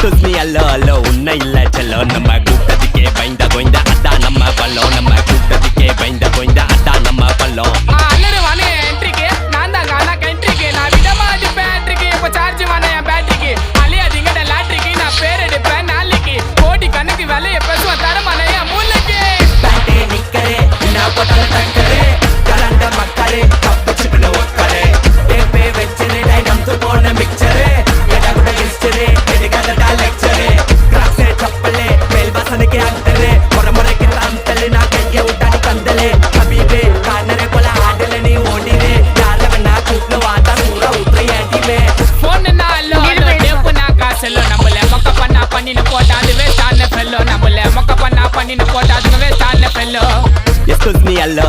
Excuse me, hello, உன்னை இல்ல Cello. நம்ம கூட்டத்துக்கே பயந்த கோய்ந்த அதான் நம்ம பல்லம். நம்ம கூட்டத்துக்கே பயந்த கோய்ந்த அதான் நம்ம பல்லம். அண்ணரு வானே என்ட்ரிக்கு நான் தான் காணா கண்ட்ரிக்கு நான் விடமா அடிப்பேன் என்ட்ரிக்கு இப்போ சார்ஜ் வானே என் பேட்டரிக்கு அழியாதீங்கட லாட்ரிக்கு நான் பேர் எடுப்பேன் நாளைக்கு கோடி கணக்கு விலைய பேசுவேன் தரமான என் மூளைக்கு பேட்டே நிக்கரே நான் போட்டால தக்கரே கலண்ட மக்களே தப்பிச்சுட்டு ஒக்கரே ஏப்பே வெச்சரே நம்து போன மிக்சரே எடா கூட ஹிஸ்டரி எதுக்கடா லெக்சரே கிராஸே சப்பலே மேல் வாசனைக்கு அந்தரே முறைக்கு தந்தலே நான் கையை விட்டாடி கந்தலே கபீபே கானரே போல ஆடல நீ ஓடிரே யார வேணா கூப்பிட வாடா சூறா ஊத்துற ஏடிமே போன் நாலோ டேப்பு நான் காசல்லோ நம்மள மொக்க பண்ணா பண்ணின போட்டா அதுவே தான ஃபெல்லோ நம்மள மொக்க பண்ணா பண்ணின போட்டா அதுவே தான ஃபெல்லோ Excuse me, hello,